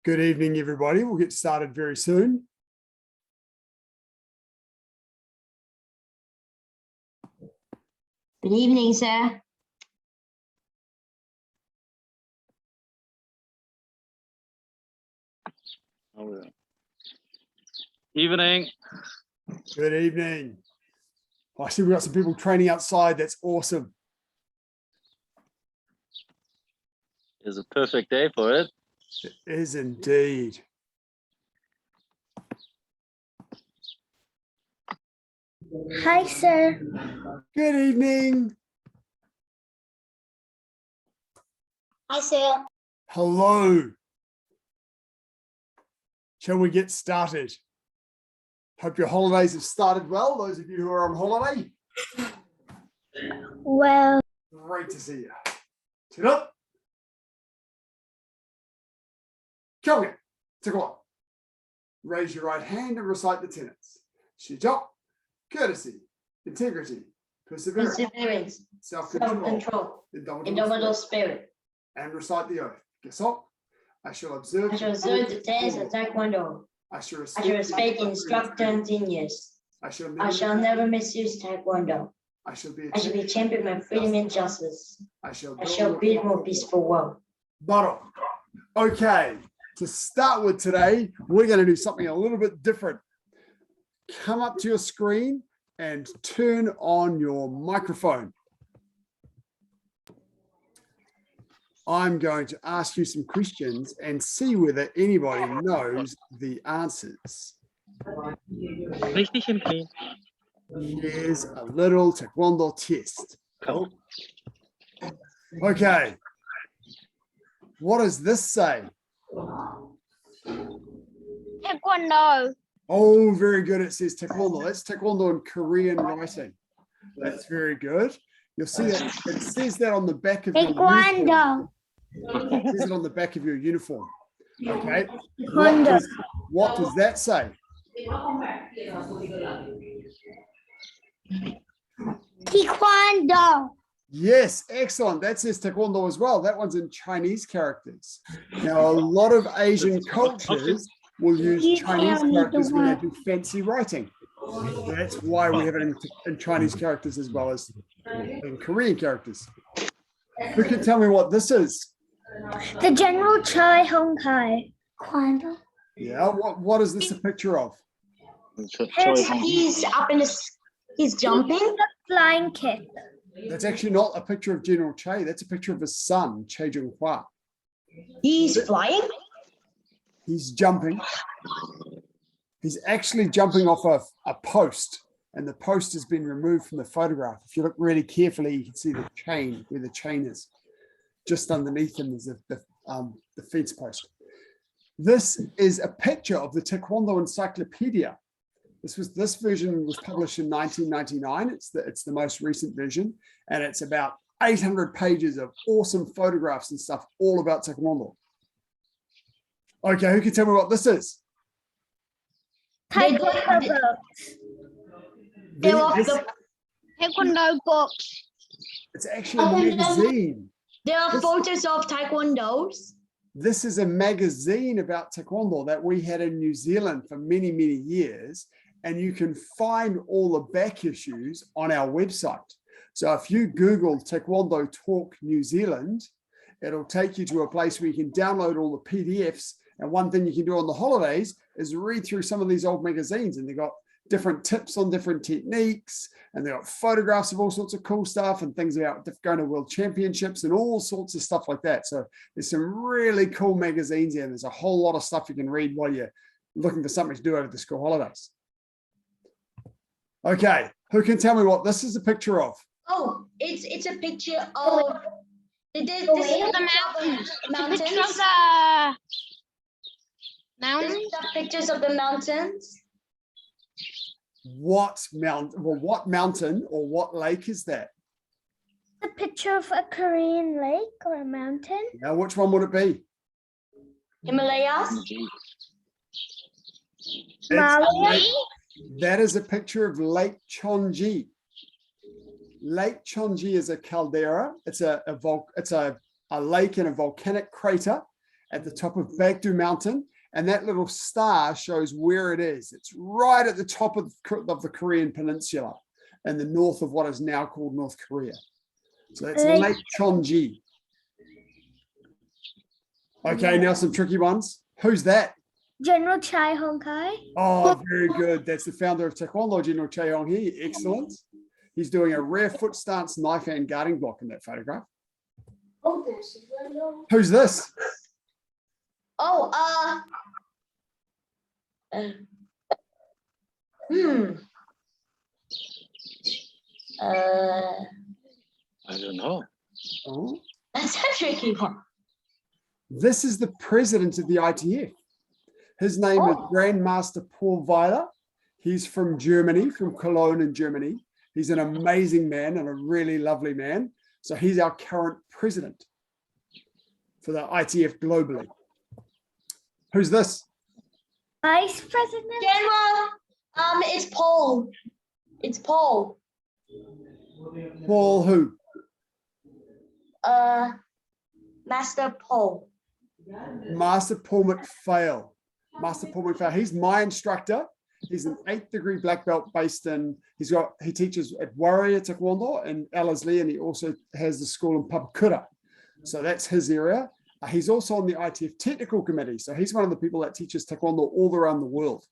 Good evening, everybody. We'll get started very soon. Good evening, sir. Evening. Good evening. I see we've got some people training outside. That's awesome. It's a perfect day for it. It is indeed. Hi, sir. Good evening. Hi, sir. Hello. Shall we get started? Hope your holidays have started well, those of you who are on holiday. Well, Great to see you. Sit up. Kyogen, Taekwondo. Raise your right hand and recite the tenets. Shijok, courtesy, integrity, perseverance, self-control, indomitable spirit. and recite the oath. Gesok, I shall observe the tenets of Taekwondo. I shall respect the instructor and genius. I I shall never misuse Taekwondo. I shall be a champion of freedom and justice. I shall build a more peaceful world. Bottle. Okay, to start with today, we're going to do something a little bit different. Come up to your screen and turn on your microphone. I'm going to ask you some questions and see whether anybody knows the answers. Here's a little Taekwondo test. Okay. What does this say? Taekwondo. Oh, very good. It says Taekwondo. That's Taekwondo in Korean writing. That's very good. You'll see that it says that on the back of your uniform. Taekwondo. It says it on the back of your uniform. Okay. Taekwondo. What does that say? Taekwondo. Yes, excellent. That says Taekwondo as well. That one's in Chinese characters. Now, a lot of Asian cultures will use Chinese characters when they do fancy writing. That's why we have it in Chinese characters as well as in Korean characters. Who can tell me what this is? The General Chai Hong Kai. Taekwondo. Yeah, what is this a picture of? He's up in his. He's jumping. The flying kick. That's actually not a picture of General Che. That's a picture of his son, Che Jung-hwa. He's flying. He's jumping. He's actually jumping off a post, and the post has been removed from the photograph. If you look really carefully, you can see the chain, where the chain is. Just underneath him is the fence post. This is a picture of the Taekwondo Encyclopedia. This version was published in 1999. It's the most recent version, and it's about 800 pages of awesome photographs and stuff all about Taekwondo. Okay, who can tell me what this is? Taekwondo books. Taekwondo books. It's actually a magazine. There are photos of Taekwondos. This is a magazine about Taekwondo that we had in New Zealand for many, many years. And you can find all the back issues on our website. So if you Google Taekwondo Talk New Zealand, it'll take you to a place where you can download all the PDFs. And one thing you can do on the holidays is read through some of these old magazines, and they've got different tips on different techniques, and they've got photographs of all sorts of cool stuff and things about going to world championships and all sorts of stuff like that. So there's some really cool magazines here, and there's a whole lot of stuff you can read while you're looking for something to do over the school holidays. Okay, who can tell me what this is a picture of? Oh, it's a picture of this is the mountains. Mountains. This is the pictures of the mountains. What mountain or what lake is that? A picture of a Korean lake or a mountain. Now, which one would it be? Himalayas. Mali. That is a picture of Lake Chon-Ji. Lake Chon-Ji is a caldera. It's a lake in a volcanic crater, at the top of Bagdu Mountain, and that little star shows where it is. It's right at the top of the Korean peninsula in the north of what is now called North Korea. So that's Lake Chon-Ji. Okay, now some tricky ones. Who's that? General Chai Hong Kai. Oh, very good. That's the founder of Taekwondo, General Choi Hong-hee. Excellent. He's doing a rare foot stance, knife hand guarding block in that photograph. Who's this? Oh, I don't know. Oh. that's a tricky one. This is the president of the ITF. His name is Grandmaster Paul Weiler. He's from Germany, from Cologne in Germany. He's an amazing man and a really lovely man. So he's our current president for the ITF globally. Who's this? Vice President. General, it's Paul. It's Paul. Paul who? Master Paul. Master Paul McPhail. Master Paul McPhail. He's my instructor. He's an 8th degree black belt based in, he teaches at Warrior Taekwondo in Ellerslie, and he also has the school in Papakura. So that's his area. He's also on the ITF technical committee. So he's one of the people that teaches Taekwondo all around the world.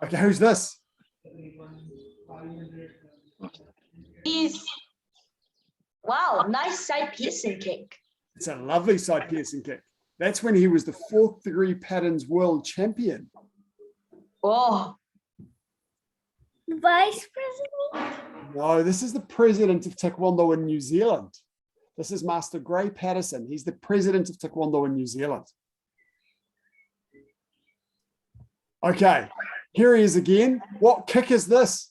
Okay, who's this? He's, wow, nice side piercing kick. It's a lovely side piercing kick. That's when he was the 4th degree patterns world champion. Oh, Vice President. No, this is the president of Taekwondo in New Zealand. This is Master Gray Patterson. He's the president of Taekwondo in New Zealand. Okay, here he is again. What kick is this?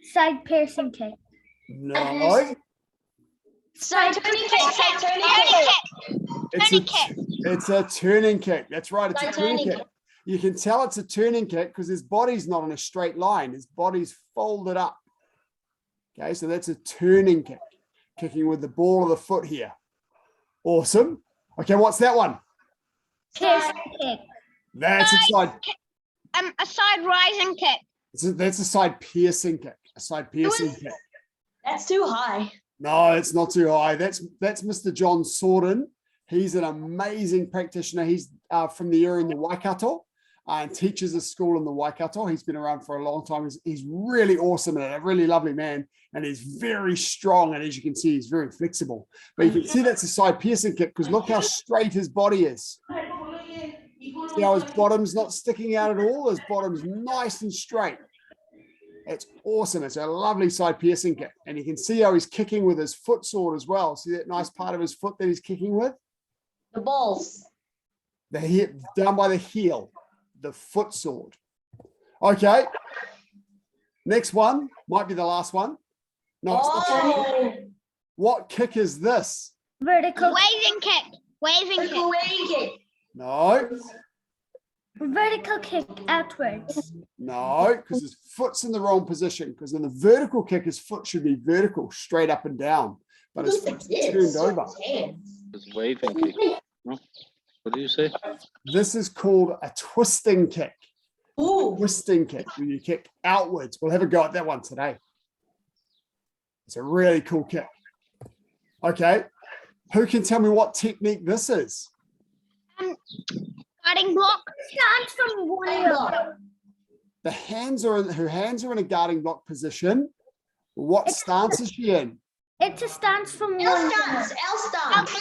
Side piercing kick. No. side turning kick, side turning kick. It's a turning kick. That's right. It's Side a turning turning kick. You can tell it's a turning kick because his body's not in a straight line. His body's folded up. Okay, so that's a turning kick. Kicking with the ball of the foot here. Awesome. Okay, what's that one? Piercing kick. That's a side. A side rising kick. That's a side piercing kick. A side piercing kick. That's too high. No, it's not too high. That's Mr. John Sorden. He's an amazing practitioner. He's from the area in the Waikato and teaches a school in the Waikato. He's been around for a long time. He's really awesome and a really lovely man. And he's very strong. And as you can see, he's very flexible. But you can see that's a side piercing kick because look how straight his body is. See how his bottom's not sticking out at all? His bottom's nice and straight. It's awesome. It's a lovely side piercing kick. And you can see how he's kicking with his foot sword as well. See that nice part of his foot that he's kicking with? The balls. The heel, down by the heel, the foot sword. Okay. Next one might be the last one. No, it's not. Oh, What kick is this? Vertical. Waving kick. Waving kick. waving kick. No, Vertical kick outwards. no, because his foot's in the wrong position. Because in the vertical kick, his foot should be vertical, straight up and down. But his foot's turned over. It's waving kick. No? What do you say? This is called a twisting kick. Ooh, Twisting kick, where you kick outwards. We'll have a go at that one today. It's a really cool kick. Okay, who can tell me what technique this is? Guarding block. Stance from one elbow. The hands are in, her hands are in a guarding block position. What stance is she in? It's a stance from L one stance, L Out stance.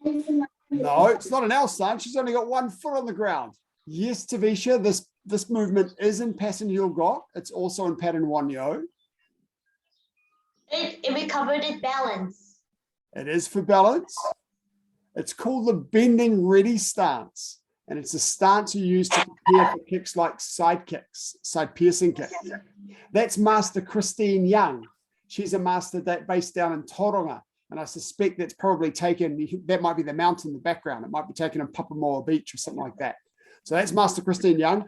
stance. No, it's not an L stance. She's only got one foot on the ground. Yes, Tavisha, this movement is in Pattern Yulgot. It's also in Pattern Wanyo. We covered it balance. It is for balance. It's called the bending ready stance. And it's a stance you use to prepare for kicks like side kicks, side piercing kicks. That's Master Christine Young. She's a master that based down in Tauranga. And I suspect that's probably taken, that might be the mountain in the background. It might be taken in Papamoa Beach or something like that. So that's Master Christine Young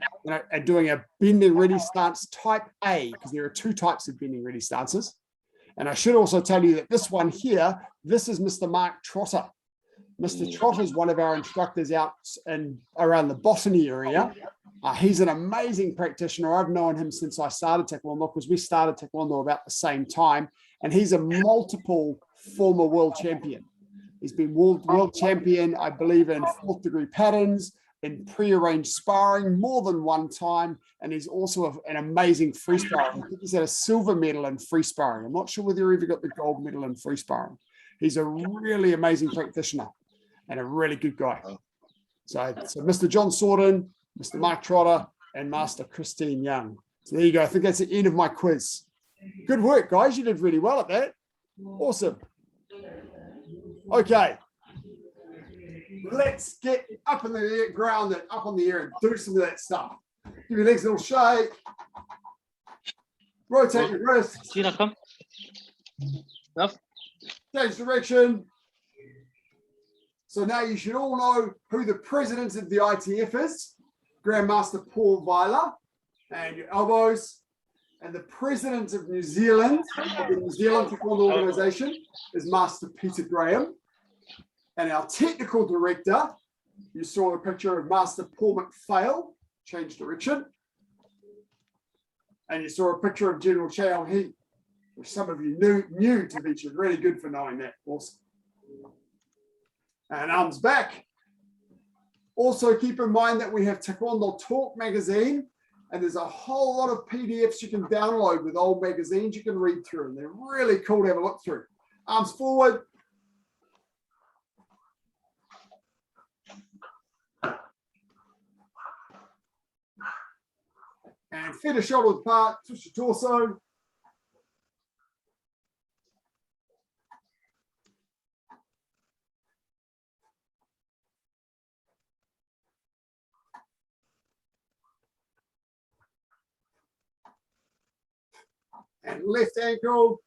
and doing a bending ready stance type A, because there are two types of bending ready stances. And I should also tell you that this one here, this is Mr. Mark Trotter. Mr. Trotter is one of our instructors out and around the botany area. He's an amazing practitioner. I've known him since I started Taekwondo because we started Taekwondo about the same time. And he's a multiple former world champion. He's been world champion, I believe, in 4th degree patterns, in pre-arranged sparring more than one time. And he's also an amazing free sparring. I think he's had a silver medal in free sparring. I'm not sure whether he ever got the gold medal in free sparring. He's a really amazing practitioner and a really good guy. So Mr. John Sorden, Mr. Mike Trotter, and Master Christine Young. So there you go. I think that's the end of my quiz. Good work, guys. You did really well at that. Awesome. Okay. Let's get up in the air, grounded, up on the air and do some of that stuff. Give your legs a little shake. Rotate your wrists. Gina, come. Enough. Change direction. So now you should all know who the president of the ITF is. Grandmaster Paul Weiler, and your elbows. And the president of New Zealand, of the New Zealand Taekwondo Organization, is Master Peter Graham. And our technical director, you saw a picture of Master Paul McPhail, change direction. And you saw a picture of General Chao He, which some of you knew to be really good for knowing that. Awesome. And arms back. Also keep in mind that we have Taekwondo Talk magazine, and there's a whole lot of PDFs you can download with old magazines you can read through, and they're really cool to have a look through. Arms forward. And feet are shoulder apart, twist your torso. And left ankle.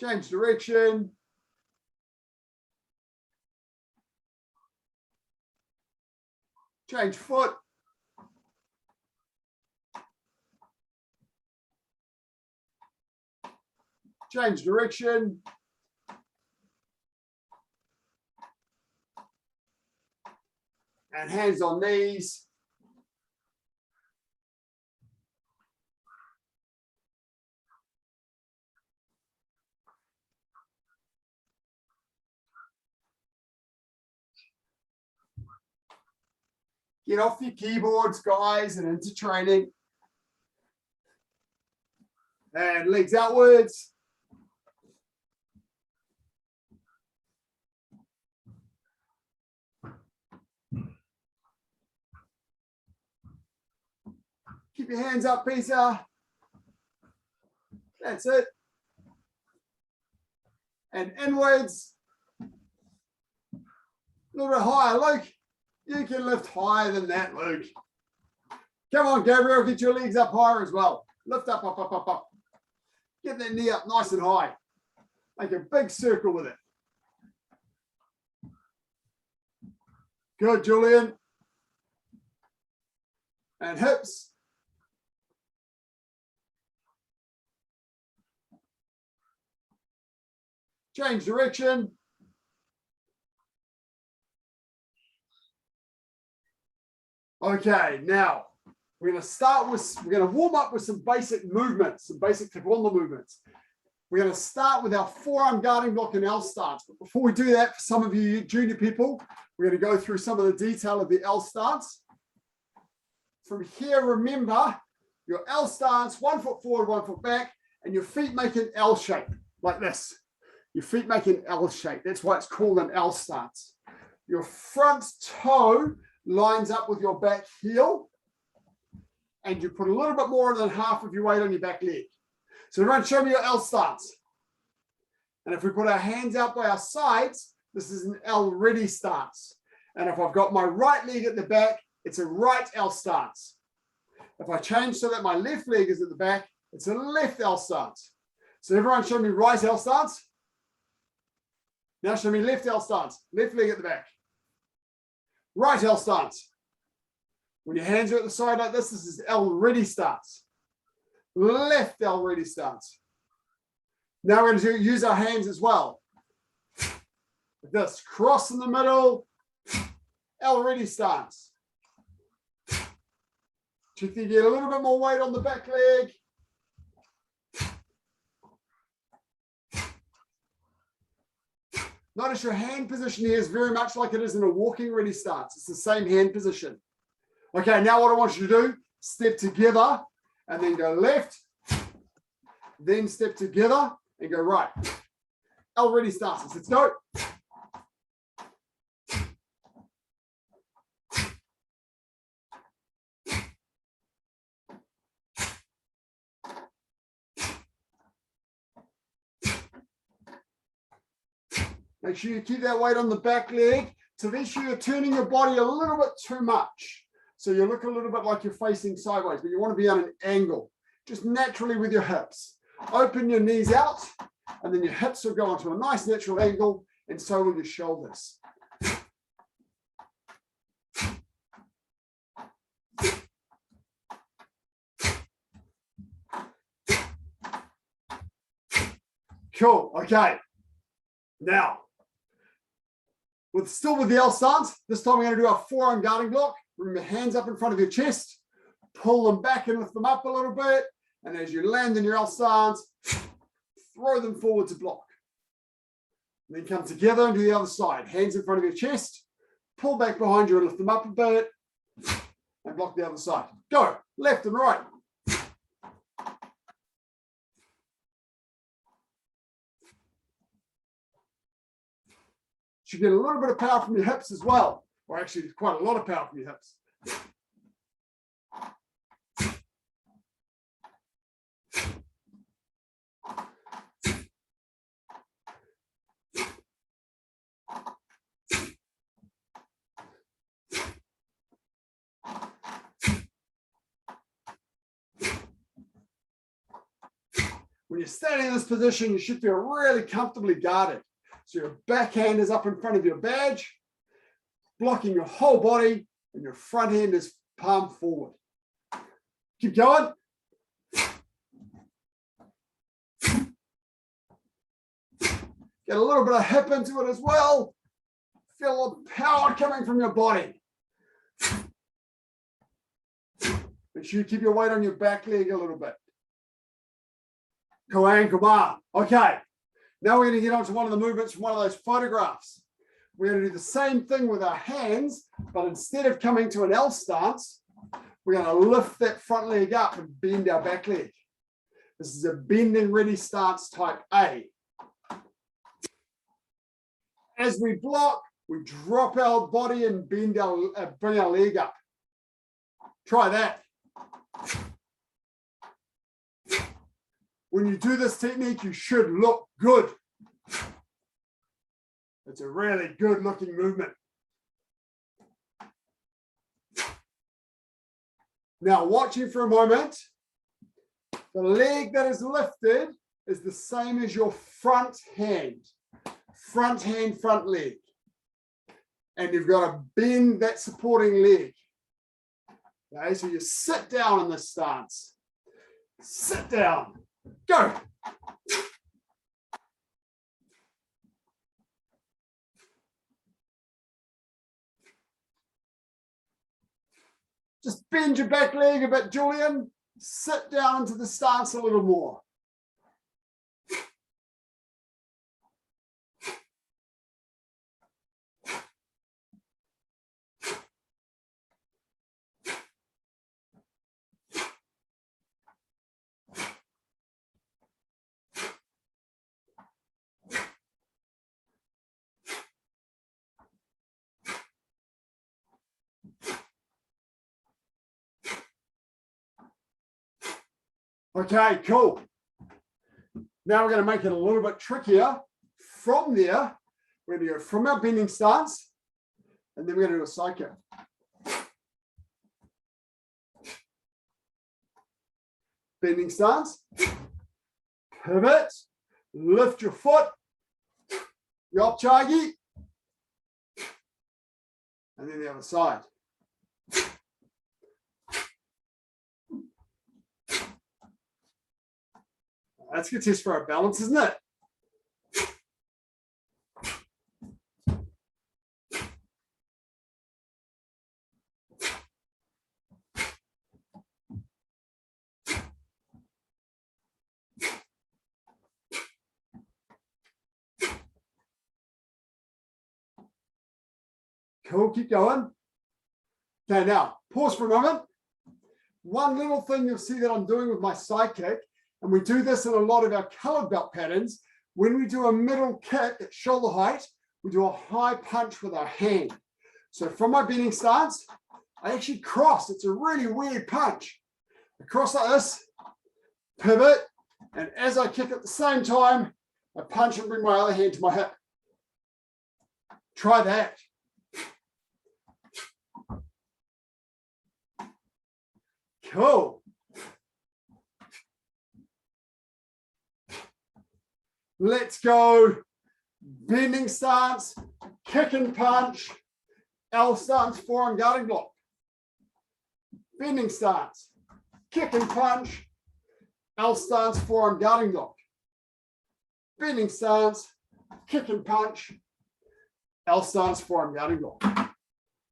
Change direction. Change foot. Change direction. And hands on knees. Get off your keyboards, guys, and into training. And legs outwards. Keep your hands up, Peter. That's it. And inwards. A little bit higher, Luke. You can lift higher than that, Luke. Come on, Gabriel, get your legs up higher as well. Lift up, up, up, up, up. Get that knee up nice and high. Make a big circle with it. Good, Julian. And hips. Change direction. Okay, now we're going to warm up with some basic movements, some basic Taekwondo movements. We're going to start with our forearm guarding block and L stance. But before we do that, for some of you junior people, we're going to go through some of the detail of the L stance. From here, remember your L stance, 1 foot forward, 1 foot back, and your feet make an L shape like this. Your feet make an L shape. That's why it's called an L stance. Your front toe lines up with your back heel, and you put a little bit more than half of your weight on your back leg. So everyone show me your L stance. And if we put our hands out by our sides, this is an L ready stance. And if I've got my right leg at the back, it's a right L stance. If I change so that my left leg is at the back, it's a left L stance. So everyone show me right L stance. Now show me left L stance, left leg at the back. Right L stance. When your hands are at the side like this, this is L ready stance. Left L ready stance. Now we're going to use our hands as well. This cross in the middle, L-ready stance. Check to get a little bit more weight on the back leg. Notice your hand position here is very much like it is in a walking ready stance. It's the same hand position. Okay, now what I want you to do, step together and then go left, then step together and go right. L-ready stances. Let's go. Make sure you keep that weight on the back leg to make sure you're turning your body a little bit too much. So you look a little bit like you're facing sideways, but you want to be on an angle, just naturally with your hips. Open your knees out, and then your hips will go onto a nice natural angle, and so will your shoulders. Cool, okay. Now, still with the L stance, this time we're going to do our forearm guarding block. Bring your hands up in front of your chest, pull them back and lift them up a little bit, and as you land in your L stance, throw them forward to block. And then come together and do the other side. Hands in front of your chest, pull back behind you and lift them up a bit, and block the other side. Go, left and right. You get a little bit of power from your hips as well, or actually quite a lot of power from your hips. When you're standing in this position, you should feel really comfortably guarded. So your backhand is up in front of your badge, blocking your whole body, and your front hand is palm forward. Keep going. Get a little bit of hip into it as well. Feel the power coming from your body. Make sure you keep your weight on your back leg a little bit. Koan Kumar. Okay. Now we're going to get onto one of the movements from one of those photographs. We're going to do the same thing with our hands, but instead of coming to an L stance, we're going to lift that front leg up and bend our back leg. This is a bending ready stance type A. As we block, we drop our body and bring our leg up. Try that. When you do this technique, you should look good. It's a really good looking movement. Now, watching for a moment, the leg that is lifted is the same as your front hand, front leg. And you've got to bend that supporting leg. Okay, so you sit down in this stance. Sit down. Go. Just bend your back leg a bit, Julian. Sit down into the stance a little more. Okay, cool. Now we're going to make it a little bit trickier. From there, we're going to go from our bending stance, and then we're going to do a side kick. Bending stance, pivot, lift your foot, yop-chagi, and then the other side. That's a good test for our balance, isn't it? Cool, keep going. Okay, now pause for a moment. One little thing you'll see that I'm doing with my side kick, and we do this in a lot of our colored belt patterns. When we do a middle kick at shoulder height, we do a high punch with our hand. So from my bending stance, I actually cross. It's a really weird punch. I cross like this, pivot, and as I kick at the same time, I punch and bring my other hand to my hip. Try that. Cool. Let's go. Bending stance, kick and punch, L stance, forearm guarding block. Bending stance, kick and punch, L stance, forearm guarding block. Bending stance, kick and punch, L stance, forearm guarding block.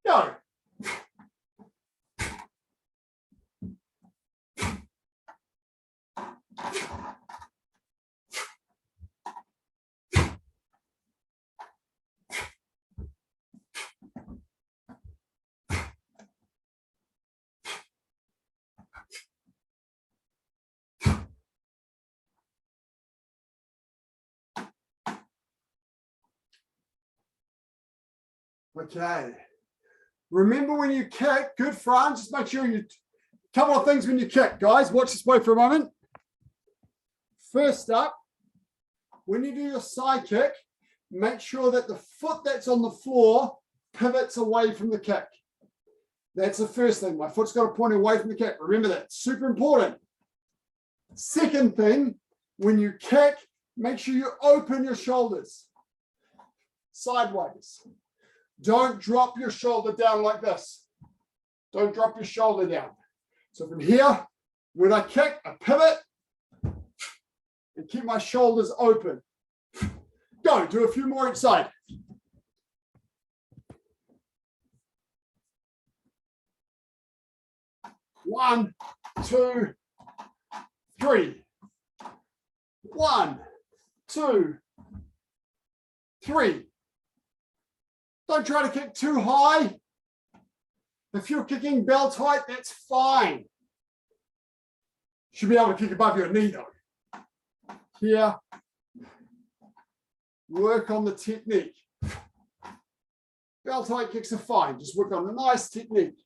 Go. Okay. Remember when you kick, good front, just make sure you, couple of things when you kick, guys. Watch this way for a moment. First up, when you do your side kick, make sure that the foot that's on the floor pivots away from the kick. That's the first thing. My foot's got to point away from the kick. Remember that, super important. Second thing, when you kick, make sure you open your shoulders sideways. Don't drop your shoulder down like this. Don't drop your shoulder down. So from here, when I kick, I pivot and keep my shoulders open. Go, do a few more each side. One, two, three. 1, 2, 3. Don't try to kick too high. If you're kicking belt height, that's fine. Should be able to kick above your knee though. Here, work on the technique. Belt height kicks are fine. Just work on a nice technique.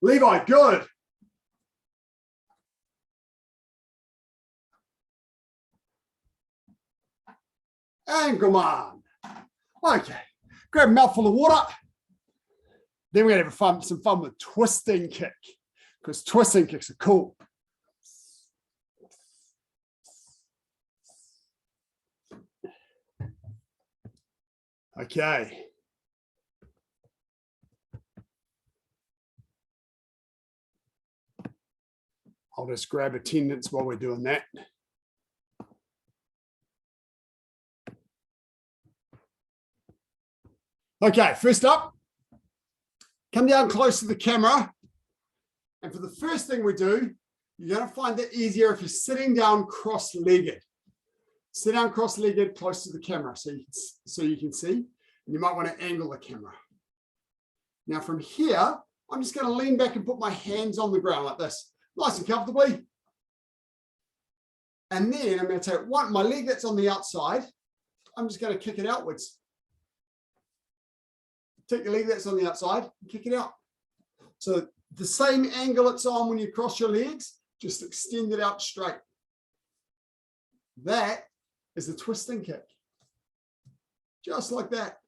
Levi, good. And come on. Okay, grab a mouthful of water. Then we're going to have some fun with twisting kick, because twisting kicks are cool. Okay. I'll just grab attendance while we're doing that. Okay, first up, come down close to the camera. And for the first thing we do, you're going to find it easier if you're sitting down cross-legged. Sit down cross-legged close to the camera so you can see. And you might want to angle the camera. Now from here, I'm just going to lean back and put my hands on the ground like this. Nice and comfortably. And then I'm going to take my leg that's on the outside. I'm just going to kick it outwards. Take the leg that's on the outside and kick it out. So the same angle it's on when you cross your legs, just extend it out straight. That is the twisting kick. Just like that.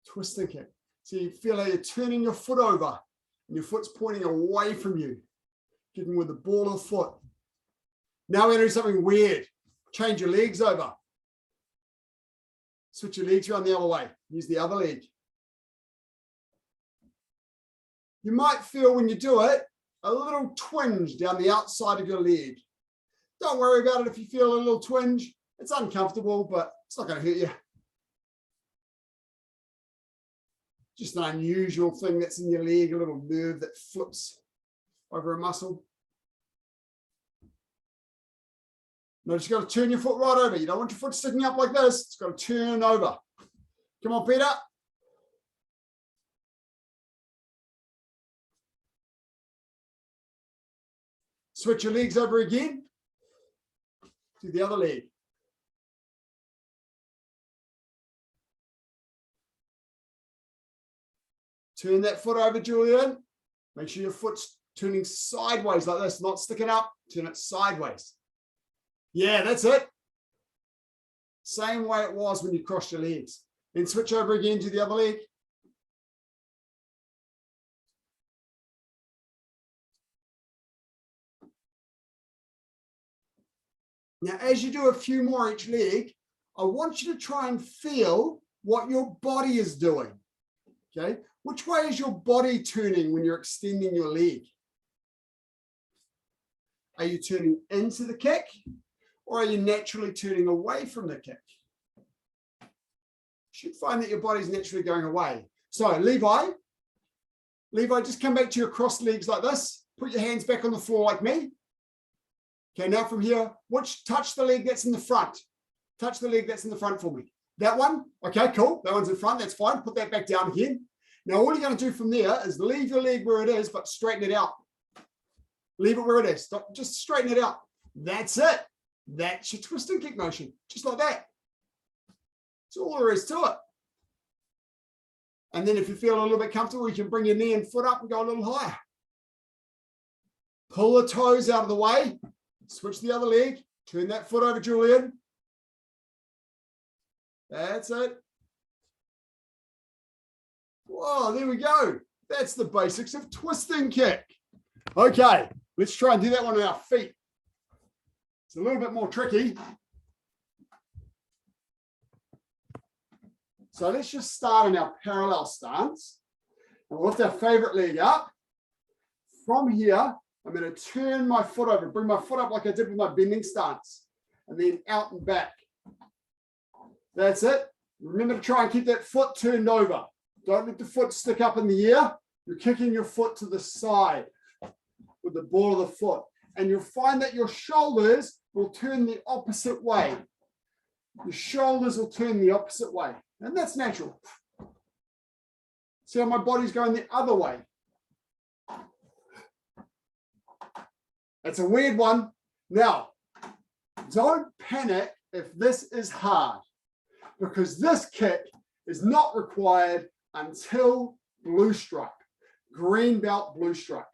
Twisting kick. So you feel like you're turning your foot over. And your foot's pointing away from you, kicking with the ball of the foot. Now we're going to do something weird. Change your legs over. Switch your legs around the other way. Use the other leg. You might feel when you do it, a little twinge down the outside of your leg. Don't worry about it if you feel a little twinge. It's uncomfortable, but it's not going to hurt you. Just an unusual thing that's in your leg, a little nerve that flips over a muscle. Notice you've got to turn your foot right over. You don't want your foot sticking up like this. It's got to turn over. Come on, Peter. Switch your legs over again. Do the other leg. Turn that foot over, Julian. Make sure your foot's turning sideways like this, not sticking up. Turn it sideways. Yeah, that's it. Same way it was when you crossed your legs. Then switch over again to the other leg. Now, as you do a few more each leg, I want you to try and feel what your body is doing. Okay, which way is your body turning when you're extending your leg? Are you turning into the kick, or are you naturally turning away from the kick? You should find that your body's naturally going away. So Levi, just come back to your crossed legs like this. Put your hands back on the floor like me. Okay, now from here, touch the leg that's in the front. Touch the leg that's in the front for me. That one, okay, cool. That one's in front, that's fine. Put that back down again. Now, all you're going to do from there is leave your leg where it is, but straighten it out. Leave it where it is. Just straighten it out. That's it. That's your twist and kick motion, just like that. That's all there is to it. And then if you feel a little bit comfortable, you can bring your knee and foot up and go a little higher. Pull the toes out of the way. Switch the other leg. Turn that foot over, Julian. That's it. Whoa, there we go. That's the basics of twist and kick. Okay, let's try and do that one on our feet. It's a little bit more tricky. So let's just start in our parallel stance. And we'll lift our favorite leg up. From here, I'm going to turn my foot over, bring my foot up like I did with my bending stance, and then out and back. That's it. Remember to try and keep that foot turned over. Don't let the foot stick up in the air. You're kicking your foot to the side with the ball of the foot. And you'll find that your shoulders will turn the opposite way. Your shoulders will turn the opposite way. And that's natural. See how my body's going the other way. That's a weird one. Now, don't panic if this is hard, because this kick is not required until blue stripe, green belt, blue stripe.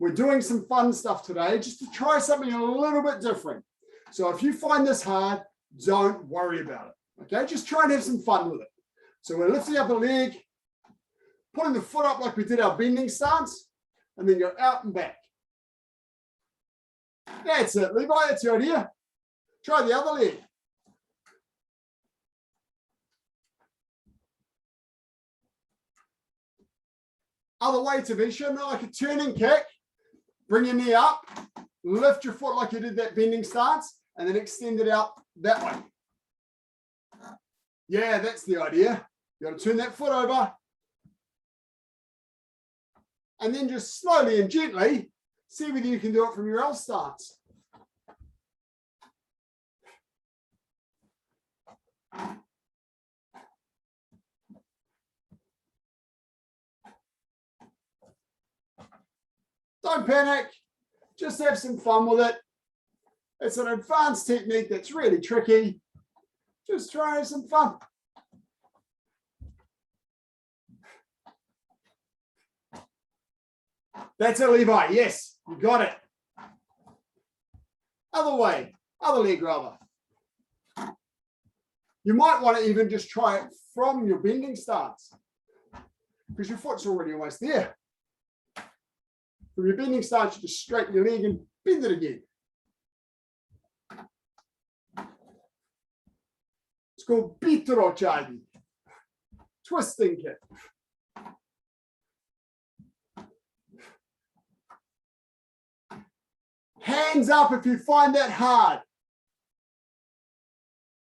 We're doing some fun stuff today just to try something a little bit different. So if you find this hard, don't worry about it. Okay, just try and have some fun with it. So we're lifting up the leg, putting the foot up like we did our bending stance, and then go out and back. That's it, Levi, that's your idea. Try the other leg. Other way, Tavisha, like a turning kick. Bring your knee up, lift your foot like you did that bending stance, and then extend it out that way. Yeah, that's the idea. You got to turn that foot over. And then just slowly and gently, see whether you can do it from your L stance. Don't panic, just have some fun with it. It's an advanced technique that's really tricky. Just try and have some fun. That's it, Levi. Yes, you got it. Other way, other leg rather. You might want to even just try it from your bending stance, because your foot's already almost there. From your bending stance, you just straighten your leg and bend it again. It's called bitrochagi, twisting kick. Hands up if you find that hard.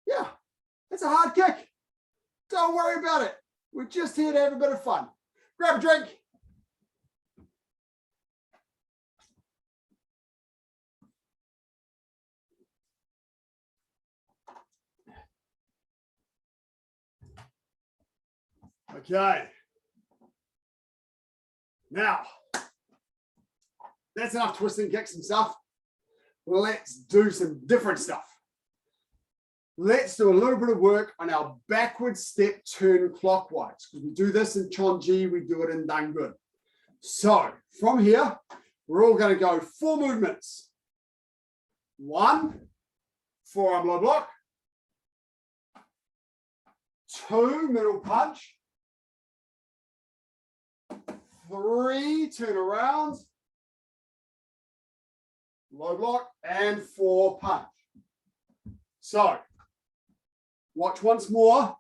Yeah, it's a hard kick. Don't worry about it. We're just here to have a bit of fun. Grab a drink. Okay. Now, that's enough twisting kicks and stuff. Let's do some different stuff. Let's do a little bit of work on our backward step turn clockwise, because we do this in Chon-Ji, we do it in Dangun. So from here, we're all going to go 4 movements. 1, forearm low block. 2, middle punch. 3, turn around. Low block, and 4, punch. So, watch once more.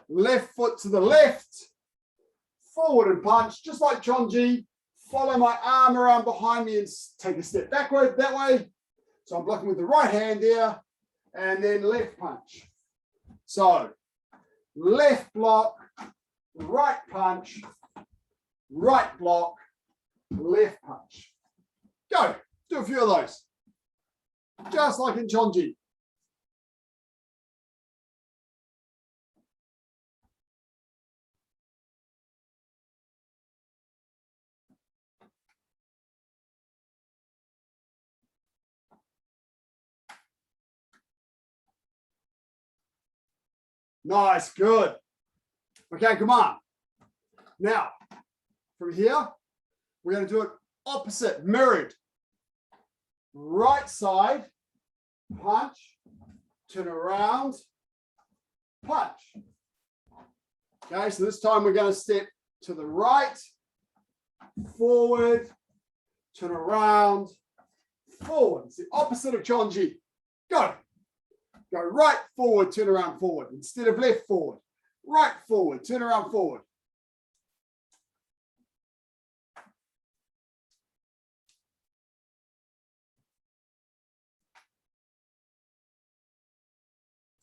Left foot to the left, forward and punch, just like Chon-Ji. Follow my arm around behind me and take a step backward that way. So I'm blocking with the right hand there, and then left punch. So, left block, right punch, right block, left punch. Go. Do a few of those. Just like in Chon-Ji. Nice, good. Okay, come on. Now, from here, we're going to do it opposite, mirrored. Right side, punch, turn around, punch. Okay, so this time we're going to step to the right, forward, turn around, forward. It's the opposite of Chon-Ji. Go. Go right, forward, turn around, forward. Instead of left, forward. Right, forward, turn around, forward.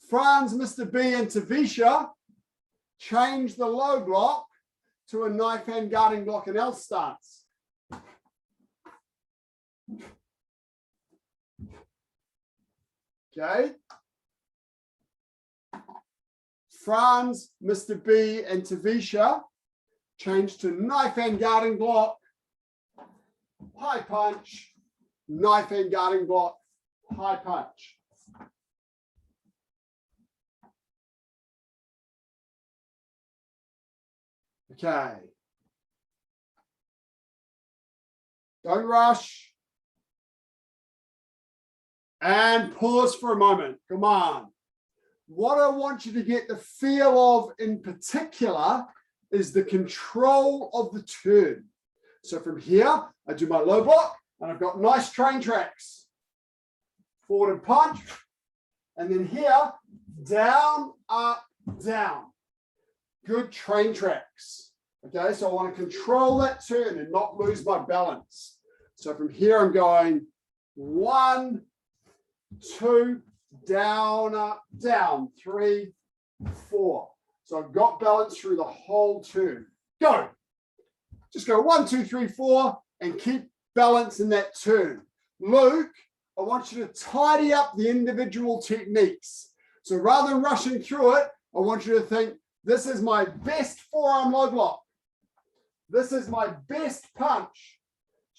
Franz, Mr. B, and Tavisha changed the low block to a knife hand guarding block and L stance. Okay. Franz, Mr. B, and Tavisha changed to knife hand guarding block, high punch, knife hand guarding block, high punch. Okay. Don't rush. And pause for a moment. Come on. What I want you to get the feel of in particular is the control of the turn. So from here, I do my low block and I've got nice train tracks. Forward and punch. And then here, down, up, down. Good train tracks. Okay, so I want to control that turn and not lose my balance. So from here, I'm going 1, 2, down, up, down, 3, 4. So I've got balance through the whole turn. Go. Just go 1, 2, 3, 4 and keep balance in that turn. Luke, I want you to tidy up the individual techniques. So rather than rushing through it, I want you to think, this is my best forearm low block. This is my best punch.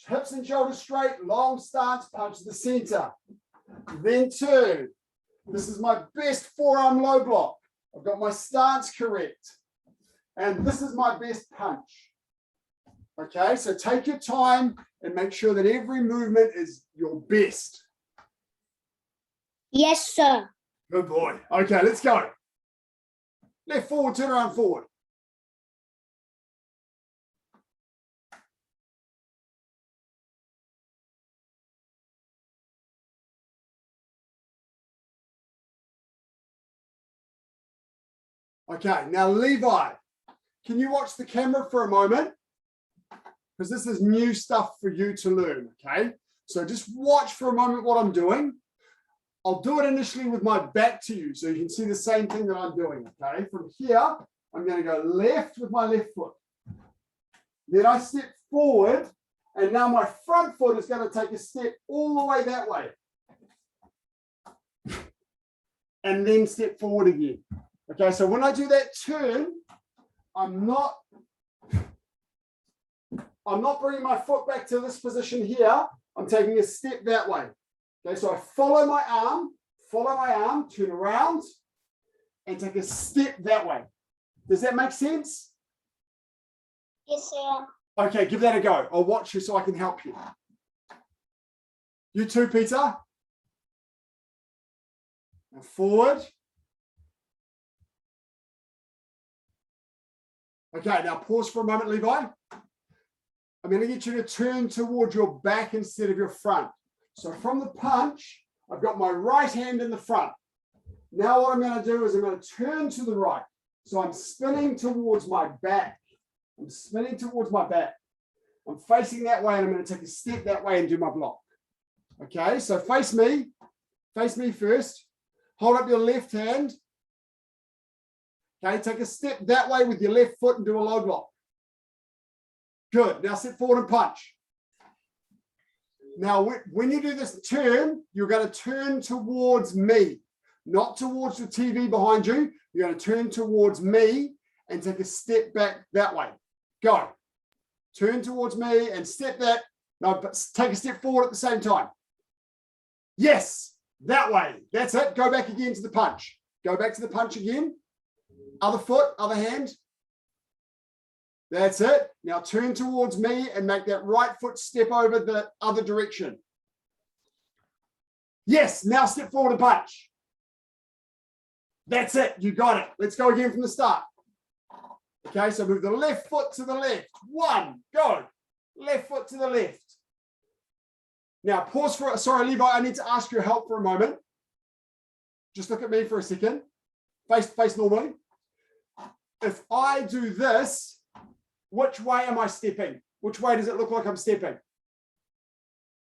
Hips and shoulders straight, long stance, punch to the center. Then turn. This is my best forearm low block. I've got my stance correct. And this is my best punch. Okay, so take your time and make sure that every movement is your best. Yes, sir. Good boy. Okay, let's go. Left forward, turn around forward. Okay, now Levi, can you watch the camera for a moment? Because this is new stuff for you to learn, okay? So just watch for a moment what I'm doing. I'll do it initially with my back to you so you can see the same thing that I'm doing, okay? From here, I'm going to go left with my left foot. Then I step forward, and now my front foot is going to take a step all the way that way. And then step forward again. Okay, so when I do that turn, I'm not bringing my foot back to this position here. I'm taking a step that way. Okay, so I follow my arm, turn around, and take a step that way. Does that make sense? Yes, sir. Okay, give that a go. I'll watch you so I can help you. You too, Peter. Now forward. Okay, now pause for a moment, Levi. I'm going to get you to turn towards your back instead of your front. So from the punch, I've got my right hand in the front. Now what I'm going to do is I'm going to turn to the right. So I'm spinning towards my back. I'm spinning towards my back. I'm facing that way, and I'm going to take a step that way and do my block. Okay, so face me first. Hold up your left hand. Okay, take a step that way with your left foot and do a low block. Good. Now step forward and punch. Now, when you do this turn, you're going to turn towards me, not towards the TV behind you. You're going to turn towards me and take a step back that way. Go. Turn towards me and step that. No, but take a step forward at the same time. Yes, that way. That's it. Go back again to the punch. Go back to the punch again. Other foot, other hand. That's it. Now turn towards me and make that right foot step over the other direction. Yes, now step forward and punch. That's it. You got it. Let's go again from the start. Okay, so move the left foot to the left. One, go. Left foot to the left. Now pause for, sorry, Levi, I need to ask your help for a moment. Just look at me for a second. Face normally. If I do this, which way am I stepping? Which way does it look like I'm stepping?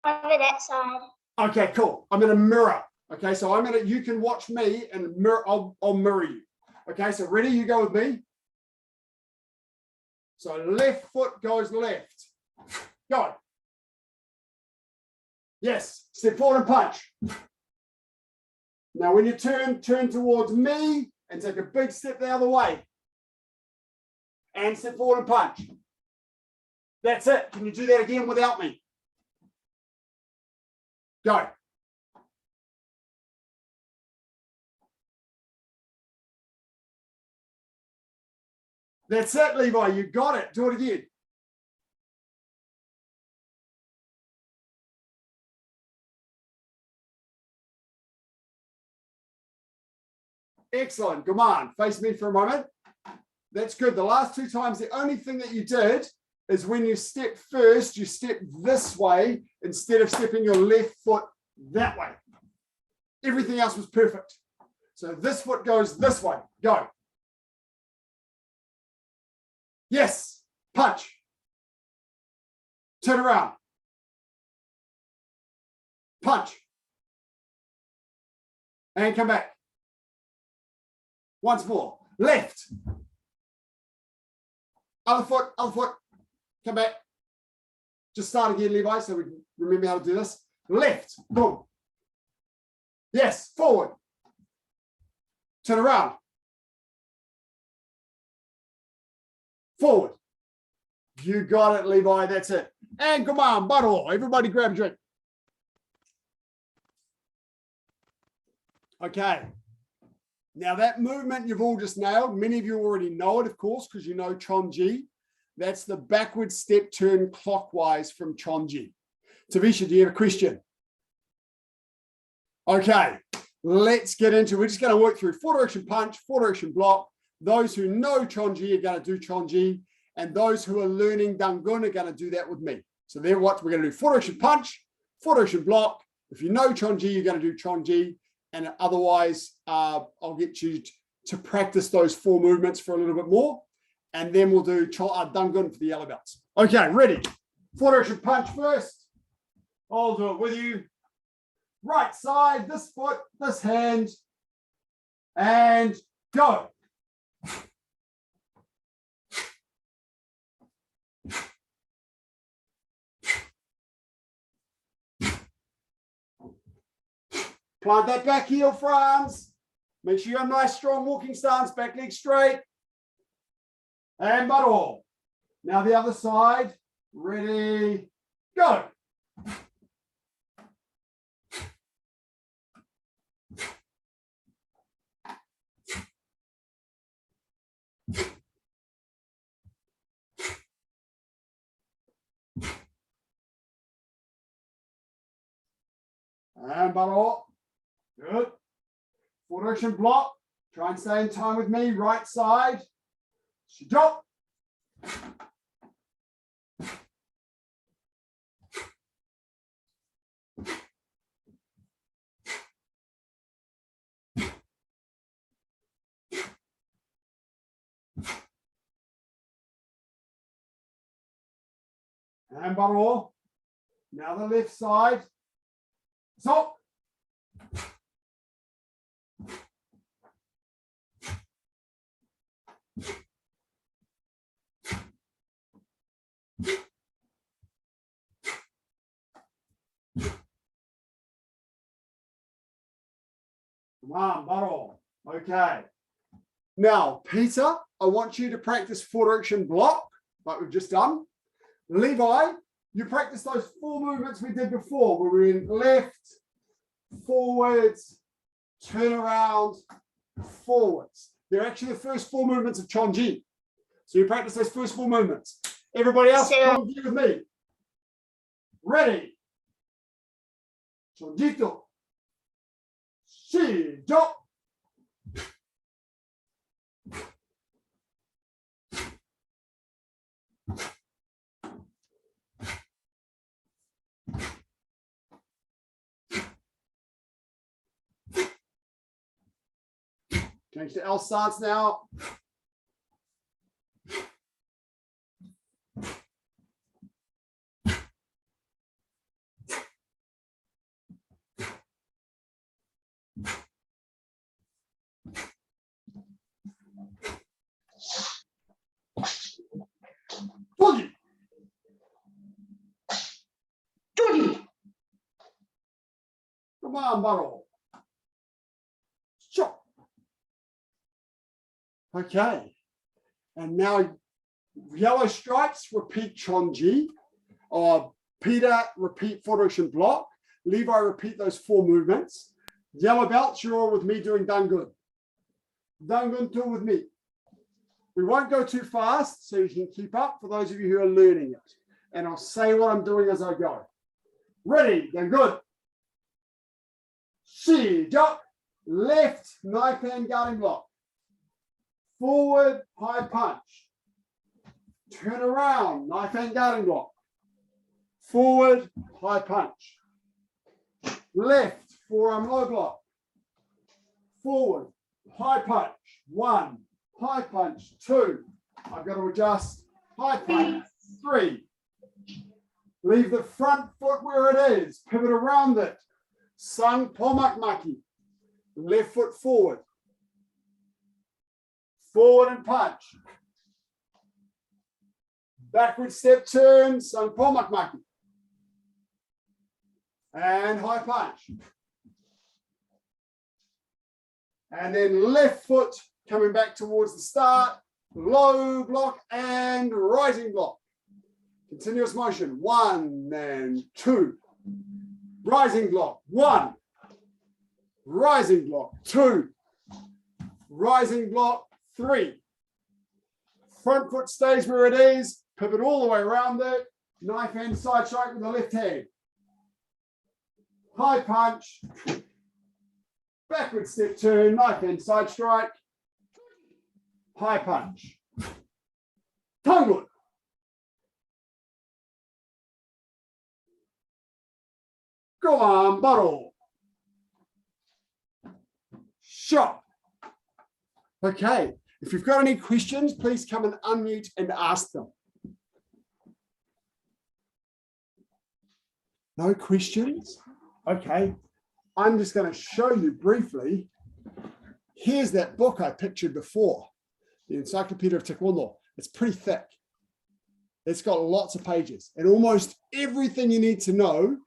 Over that side. Okay, cool. I'm going to mirror. Okay, so you can watch me and mirror. I'll mirror you. Okay, so ready? You go with me. So left foot goes left. Go. Yes. Step forward and punch. Now, when you turn towards me and take a big step the other way. And step forward and punch. That's it. Can you do that again without me? Go. That's it, Levi. You got it. Do it again. Excellent. Come on. Face me for a moment. That's good. The last two times, the only thing that you did is when you step first, you step this way instead of stepping your left foot that way. Everything else was perfect. So this foot goes this way. Go. Yes. Punch. Turn around. Punch. And come back. Once more. Left. Other foot, come back. Just start again, Levi, so we can remember how to do this. Left, boom. Yes, forward. Turn around. Forward. You got it, Levi, that's it. And come on, bottle. Everybody grab a drink. Okay. Now that movement you've all just nailed. Many of you already know it, of course, because you know Chon-Ji. That's the backward step turn clockwise from Chon-Ji. Tavisha, do you have a question? Okay, let's get into it. We're just going to work through four direction punch, four direction block. Those who know Chon-Ji are going to do Chon-Ji, and those who are learning Dangun are going to do that with me. So then what we're going to do, four direction punch, four direction block. If you know Chon-Ji, you're going to do Chon-Ji. And otherwise, I'll get you to practice those 4 movements for a little bit more. And then we'll do Dangun for the yellow belts. Okay, ready. Foot direction punch first. I'll do it with you. Right side, this foot, this hand, and go. Plant that back heel for arms. Make sure you have a nice strong walking stance, back leg straight. And butt all. Now the other side. Ready, go. And butt all. Good. Full direction block. Try and stay in time with me. Right side. Stop. And butt all. Now the left side. Stop. Come on, bottle. Okay. Now, Peter, I want you to practice foot direction block, like we've just done. Levi, you practice those 4 movements we did before, where we're in left, forwards, turn around, forwards. They're actually the first 4 movements of Chon-Ji. So you practice those first 4 movements. Everybody else, Chon-Ji with me. Ready. Chon-Jito. Shijo. Change to L stance now. Boogie. Come on, Burrow. Chop. Okay. And now yellow stripes, repeat Chon-Ji. Peter, repeat foot direction block. Levi, repeat those 4 movements. Yellow belts, you're all with me doing Dangun. Dangun 2 with me. We won't go too fast, so you can keep up for those of you who are learning it. And I'll say what I'm doing as I go. Ready, then good. Shijo. Left, knife hand guarding block. Forward, high punch. Turn around, knife hand guarding block. Forward, high punch. Left, forearm low block. Forward, high punch. 1, high punch. 2. I've got to adjust. High punch. 3. Leave the front foot where it is. Pivot around it. Sang pomak maki. Left foot forward. Forward and punch. Backward step turn. Sang pomak maki. And high punch. And then left foot coming back towards the start. Low block and rising block. Continuous motion. 1 and 2. Rising block. 1. Rising block. 2. Rising block. 3. Front foot stays where it is. Pivot all the way around it. Knife hand side strike with the left hand. High punch. Backward step turn. Knife hand side strike. High punch. Tongue. Go on, bottle. Shot. Okay, if you've got any questions, please come and unmute and ask them. No questions? Okay, I'm just going to show you briefly. Here's that book I pictured before, the Encyclopedia of Taekwondo. It's pretty thick. It's got lots of pages, and almost everything you need to know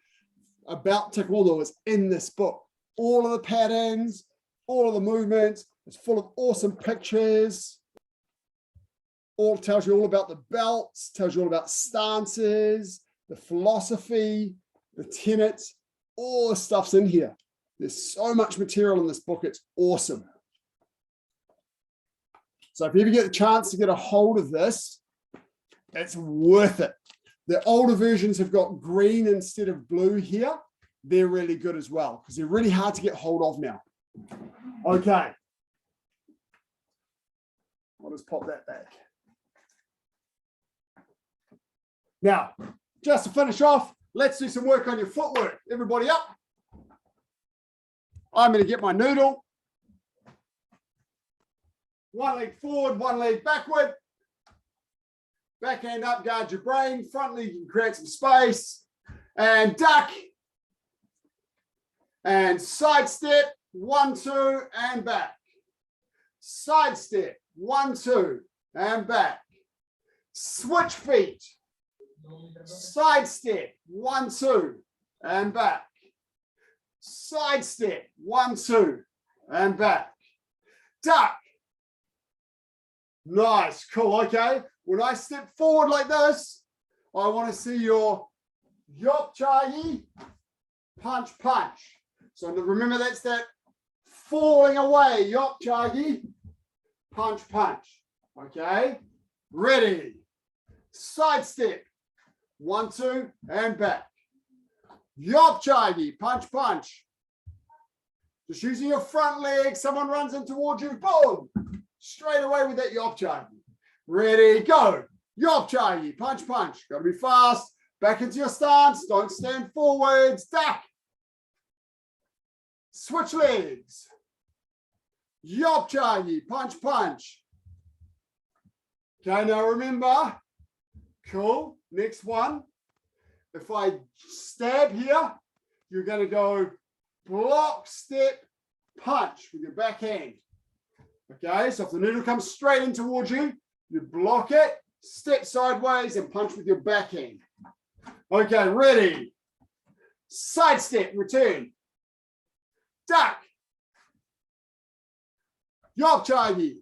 about Taekwondo is in this book. All of the patterns, all of the movements. It's full of awesome pictures. All tells you all about the belts, tells you all about stances, the philosophy, the tenets, all the stuff's in here. There's so much material in this book. It's awesome. So if you ever get the chance to get a hold of this, it's worth it. The older versions have got green instead of blue here. They're really good as well because they're really hard to get hold of now. Okay. I'll just pop that back. Now, just to finish off, let's do some work on your footwork. Everybody up. I'm going to get my noodle. One leg forward, one leg backward. Backhand up, guard your brain. Front leg, you can create some space. And duck. And side step, 1, 2, and back. Side step, 1, 2, and back. Switch feet. Side step, 1, 2, and back. Side step, 1, 2, and back. Duck. Nice, cool, okay. When I step forward like this, I want to see your yop-chagi, punch, punch. So remember that's that falling away, yop-chagi, punch, punch. Okay, ready. Side step, 1, 2, and back. Yop-chagi, punch, punch. Just using your front leg, someone runs in towards you, boom. Straight away with that yop-chagi. Ready, go. Yop-chagi, punch, punch. Got to be fast. Back into your stance. Don't stand forwards. Duck. Switch legs. Yop-chagi, punch, punch. Okay, now remember. Cool. Next one. If I stab here, you're going to go block, step, punch with your back hand. Okay, so if the noodle comes straight in towards you, you block it, step sideways, and punch with your backhand. Okay, ready. Side step, return. Duck. Yop-chagi.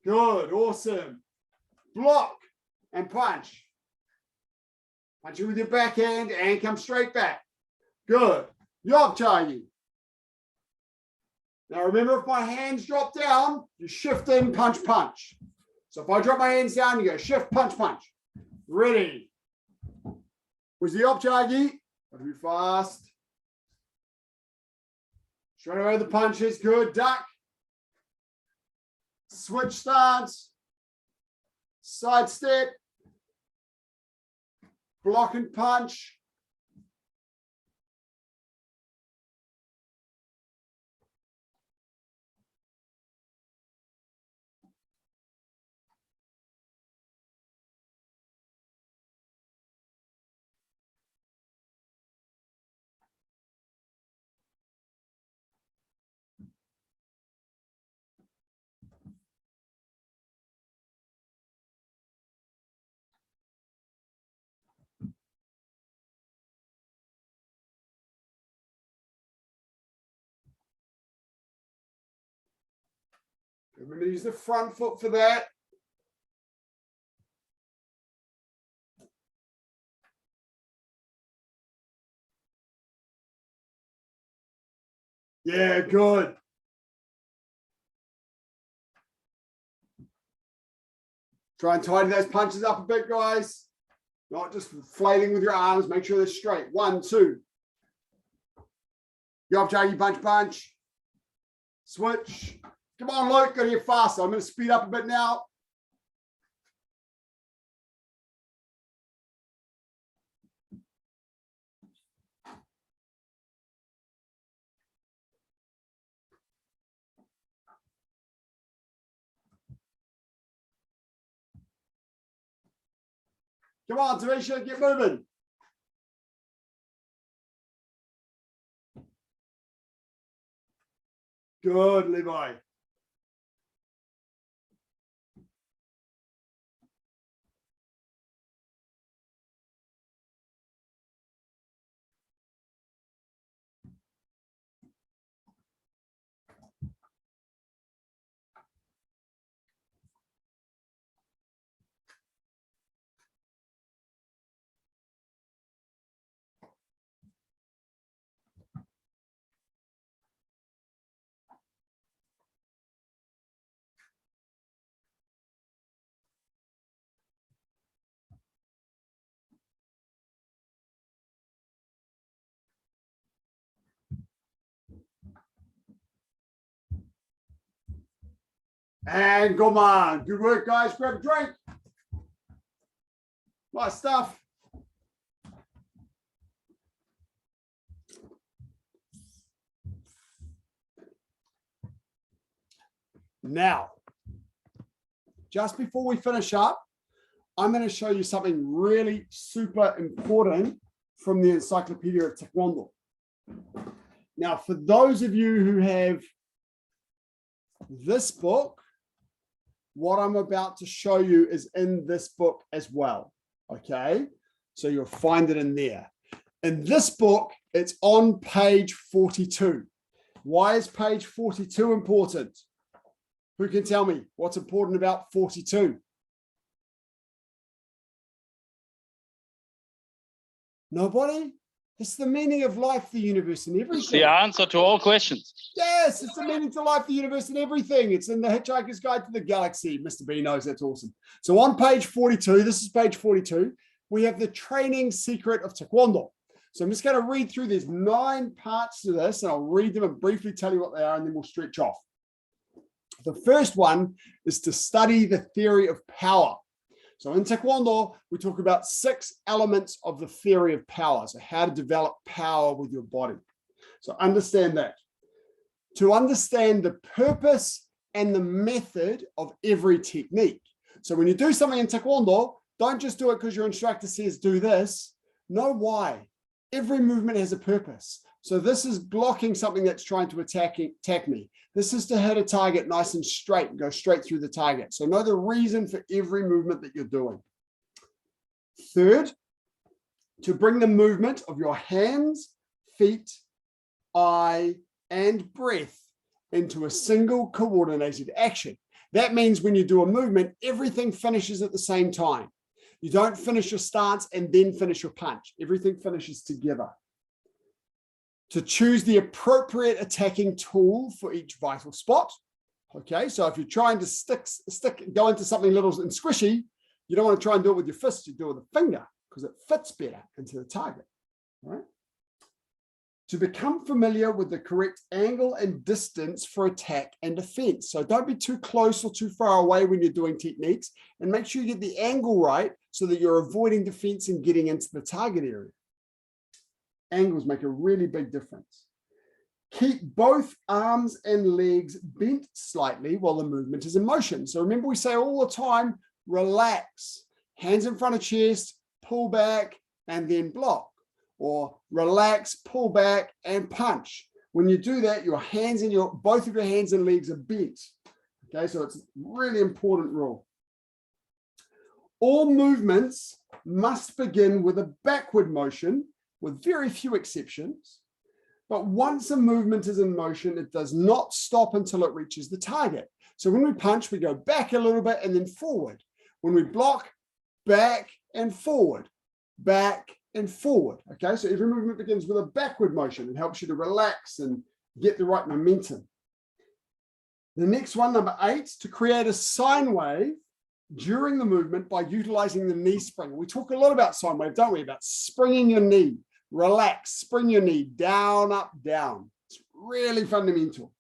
Good, awesome. Block and punch. Punch it with your backhand and come straight back. Good. Yop-chagi. Now remember, if my hands drop down, you shift in, punch, punch. So if I drop my hands down, you go shift, punch, punch. Ready. Was the yop-chagi? Gotta be fast. Straight away the punches. Good. Duck. Switch stance. Side step. Block and punch. Remember to use the front foot for that. Yeah, good. Try and tidy those punches up a bit, guys. Not just flailing with your arms. Make sure they're straight. 1, 2. Yop-chagi, punch, punch. Switch. Come on, Luke. Got to get faster. I'm going to speed up a bit now. Come on, Tarisha, get moving. Good, Levi. And come on. Good work, guys. Grab a drink. Nice stuff. Now, just before we finish up, I'm going to show you something really super important from the Encyclopedia of Taekwondo. Now, for those of you who have this book, what I'm about to show you is in this book as well. Okay, so you'll find it in there. In this book, it's on page 42. Why is page 42 important? Who can tell me what's important about 42? Nobody? It's the meaning of life, the universe, and everything. It's the answer to all questions. Yes, it's the meaning to life, the universe, and everything. It's in the Hitchhiker's Guide to the Galaxy. Mr. B knows that's awesome. So on page 42, this is page 42, we have the training secret of Taekwondo. So I'm just going to read through. There's 9 parts to this, and I'll read them and briefly tell you what they are, and then we'll stretch off. The first one is to study the theory of power. So in Taekwondo, we talk about 6 elements of the theory of power. So how to develop power with your body. So understand that. To understand the purpose and the method of every technique. So when you do something in Taekwondo, don't just do it because your instructor says do this. Know why. Every movement has a purpose. So this is blocking something that's trying to attack me. This is to hit a target nice and straight and go straight through the target. So know the reason for every movement that you're doing. Third, to bring the movement of your hands, feet, eye, and breath into a single coordinated action. That means when you do a movement, everything finishes at the same time. You don't finish your stance and then finish your punch. Everything finishes together. To choose the appropriate attacking tool for each vital spot. Okay, so if you're trying to go into something little and squishy, you don't want to try and do it with your fist, you do it with a finger because it fits better into the target. All right? To become familiar with the correct angle and distance for attack and defense. So don't be too close or too far away when you're doing techniques, and make sure you get the angle right so that you're avoiding defense and getting into the target area. Angles make a really big difference. Keep both arms and legs bent slightly while the movement is in motion. So remember, we say all the time, relax, hands in front of chest, pull back, and then block. Or relax, pull back, and punch. When you do that, your hands and both of your hands and legs are bent. Okay, so it's a really important rule. All movements must begin with a backward motion, with very few exceptions. But once a movement is in motion, it does not stop until it reaches the target. So when we punch, we go back a little bit and then forward. When we block, back and forward, back and forward. Okay, so every movement begins with a backward motion. It helps you to relax and get the right momentum. The next one, number 8, to create a sine wave during the movement by utilizing the knee spring. We talk a lot about sine wave, don't we? About springing your knee. Relax, spring your knee, down, up, down. It's really fundamental.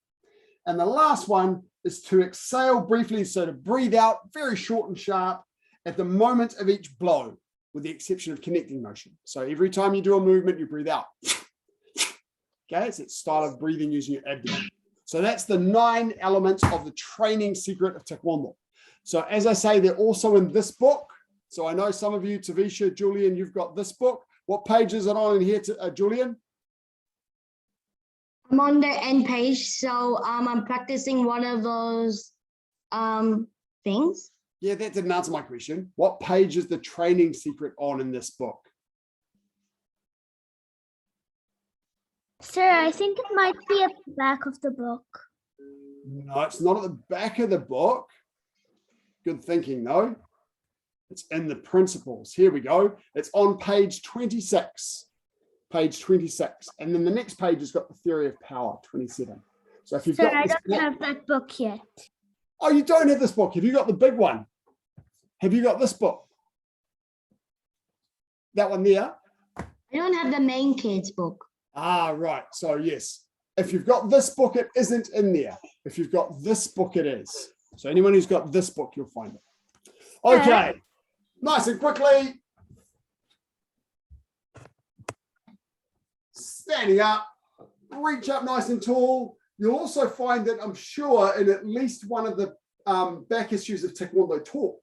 And the last one is to exhale briefly, so to breathe out, very short and sharp, at the moment of each blow, with the exception of connecting motion. So every time you do a movement, you breathe out. Okay, it's that style of breathing using your abdomen. So that's the 9 elements of the training secret of Taekwondo. So as I say, they're also in this book. So I know some of you, Tavisha, Julian, you've got this book. What page is it on in here, Julian? I'm on the end page, so I'm practicing one of those things. Yeah, that didn't answer my question. What page is the training secret on in this book? Sir, I think it might be at the back of the book. No, it's not at the back of the book. Good thinking, though. It's in the principles. Here we go. It's on page 26. Page 26. And then the next page has got the theory of power, 27. So if you've Sir, got I this don't have that book yet. Oh, you don't have this book. Have you got the big one? Have you got this book? That one there? I don't have the main kids book. Ah, right. So yes, if you've got this book, it isn't in there. If you've got this book, it is. So anyone who's got this book, you'll find it. Okay, nice and quickly. Standing up, reach up nice and tall. You'll also find that, I'm sure, in at least one of the back issues of Taekwondo Talk.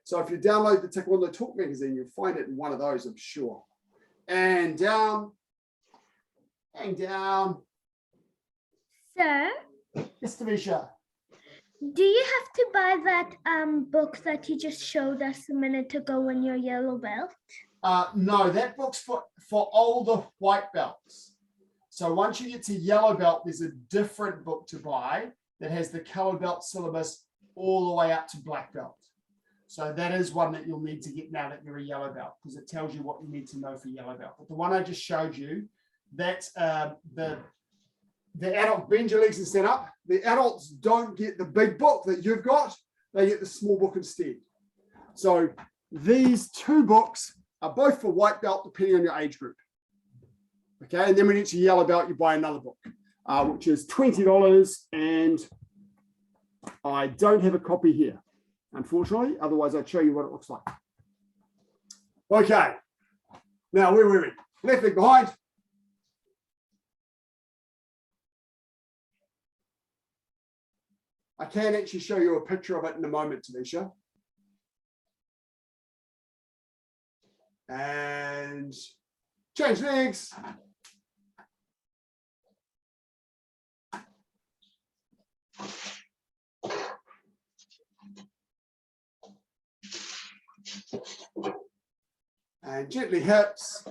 So if you download the Taekwondo Talk magazine, you'll find it in one of those, I'm sure. And down. Hang down. Sir, Yes, Tavisha. do you have to buy that book that you just showed us a minute ago in your yellow belt? No, that book's for older white belts. So once you get to yellow belt, there's a different book to buy that has the color belt syllabus all the way up to black belt. So that is one that you'll need to get now that you're a yellow belt, because it tells you what you need to know for yellow belt. But the one I just showed you, that's the adult bend your legs and stand up. The adults don't get the big book that you've got. They get the small book instead. So these two books are both for white belt, depending on your age group. Okay, and then when you get to yellow belt, you buy another book, which is $20. And I don't have a copy here, unfortunately. Otherwise, I'd show you what it looks like. Okay, now where were we? Left leg behind. I can actually show you a picture of it in a moment, Tanisha. And change legs. And gently hips.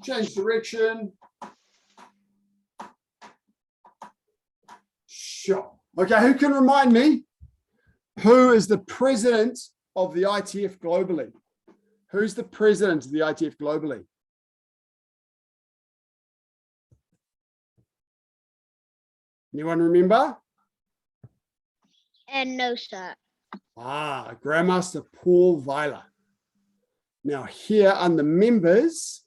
Change direction. Sure. Okay, who can remind me? Who is the president of the ITF globally? Who's the president of the ITF globally? Anyone remember? And no, sir. Grandmaster Paul Weiler. Now here under members,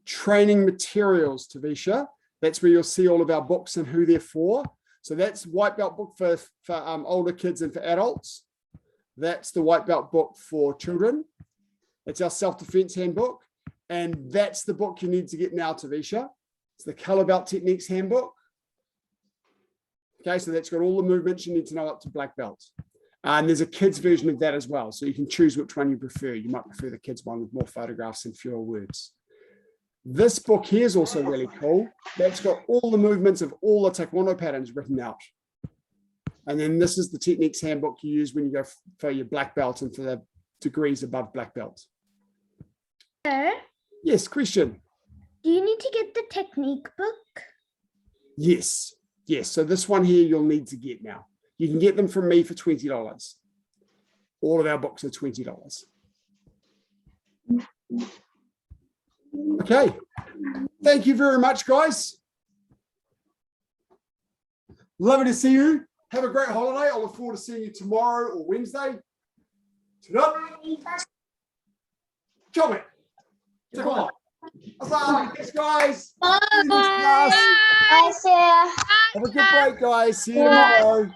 training materials, Tavisha. That's where you'll see all of our books and who they're for. So that's white belt book for older kids and for adults. That's the white belt book for children. It's our self-defense handbook. And that's the book you need to get now, Tavisha. It's the color belt techniques handbook. Okay, so that's got all the movements you need to know up to black belt. And there's a kids version of that as well. So you can choose which one you prefer. You might prefer the kids one with more photographs and fewer words. This book here is also really cool. That's got all the movements of all the Taekwondo patterns written out. And then this is the techniques handbook you use when you go for your black belt and for the degrees above black belt. Sir, Yes, Christian. do you need to get the technique book? Yes. Yes. So this one here you'll need to get now. You can get them from me for $20. All of our books are $20. Okay. Thank you very much, guys. Lovely to see you. Have a great holiday. I look forward to seeing you tomorrow or Wednesday. Come here. Come on. Thanks, guys. Bye. See you next class. Bye, sir. Have a good break, guys. See you tomorrow.